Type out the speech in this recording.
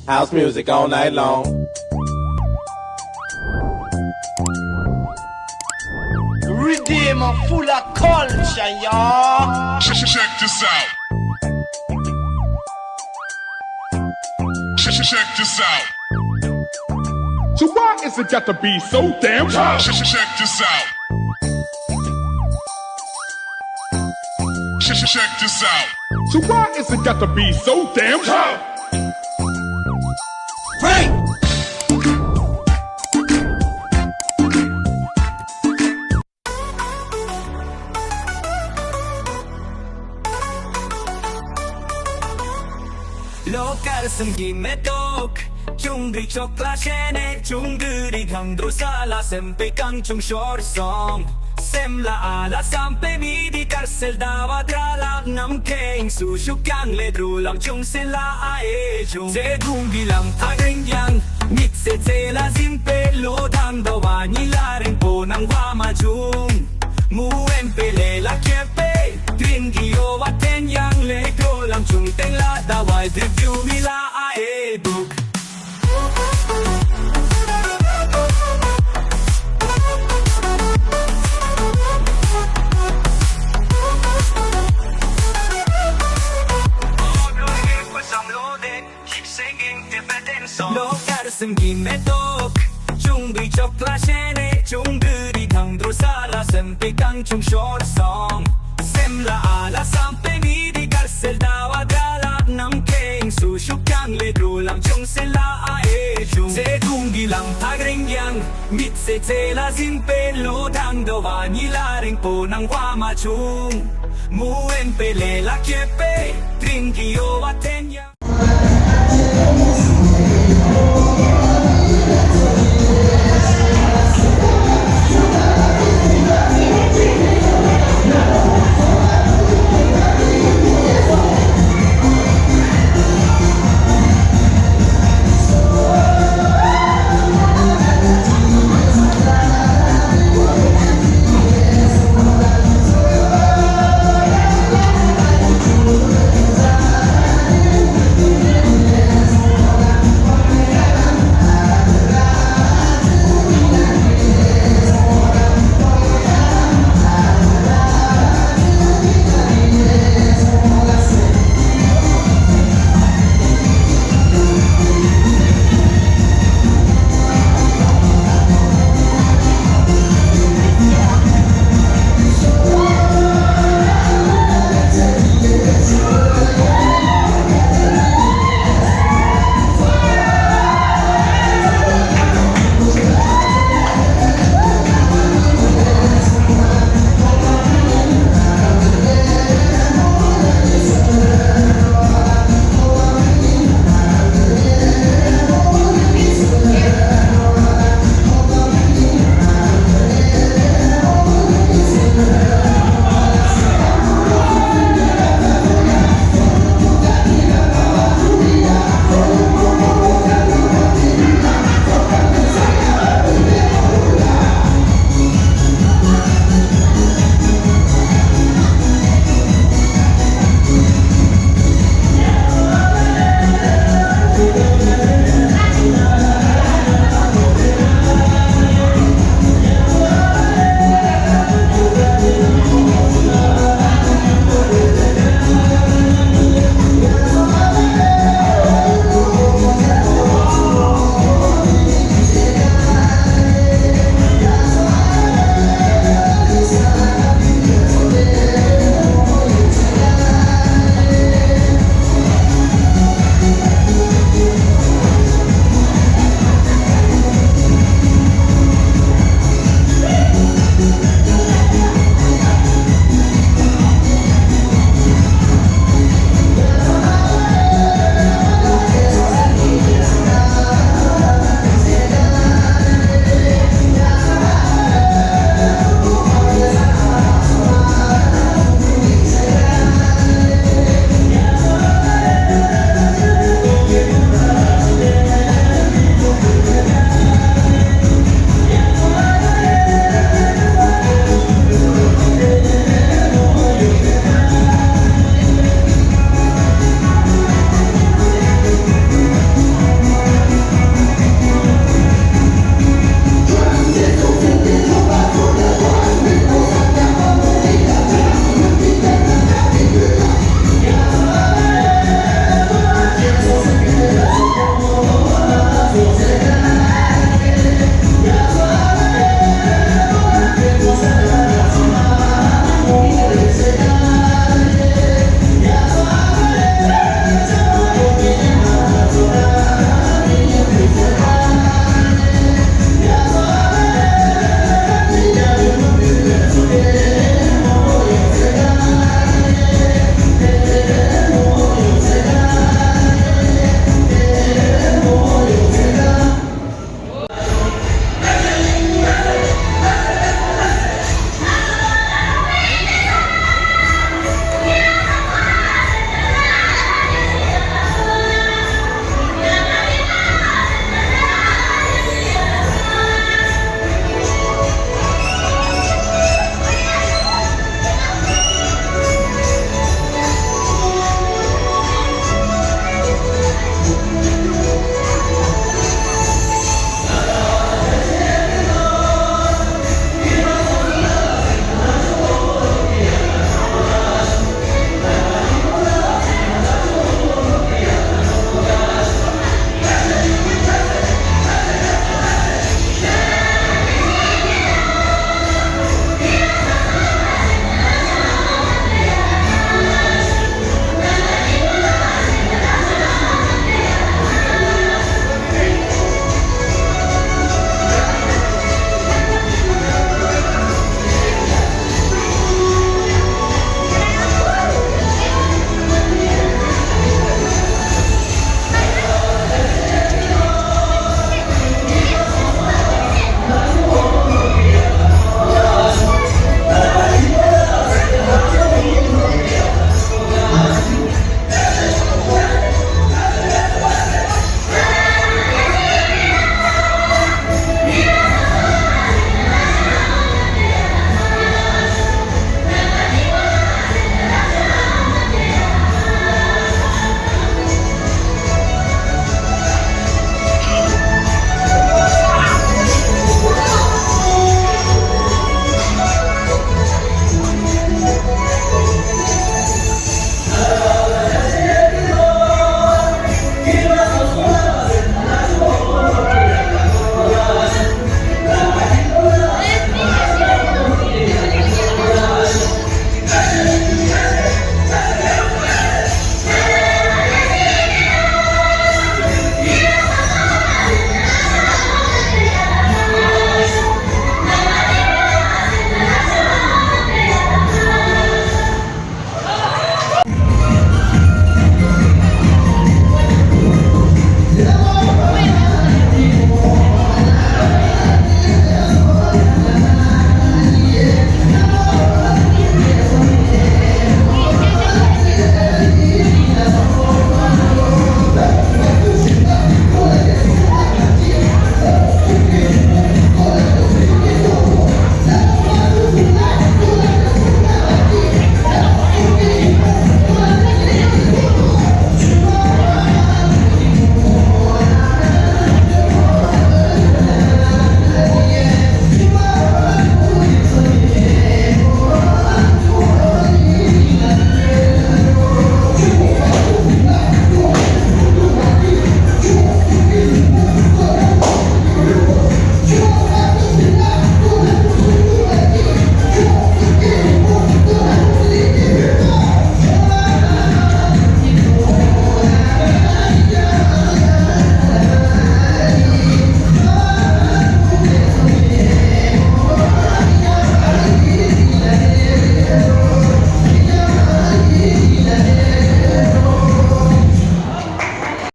House music all night long. Redeemer full of culture, y'all. Check this out. Check this out. So why is it got to be so damn hard? Check this out. Check this out. So why is it got to be so damn hard? Break! lokal semgimetok 중들이 촉라셰네 중들이 강도 살아 sempre canción short song semla ala sampai midi karsel dawa drala namkeng susyukang ledrulang chung sila ae chung según bilang tagengyang mitse tsela simpe lodang dawa nilaring po ng wamajung muempele la kiepe tringiyo watenyang lego lang chung tengla dawai review mila ae book lokal semgimetok 중들이 촉라셰네 중들이 강도로 살아 sempre canción short song semla ala sampai midi karsel dawa galak namkeng susyukang ledrulang chung sila ae chung según bilang pagrengyang mitse tsela simpe lodang dawa nilaring po ng wamachung muempele la kiepe trinkiyo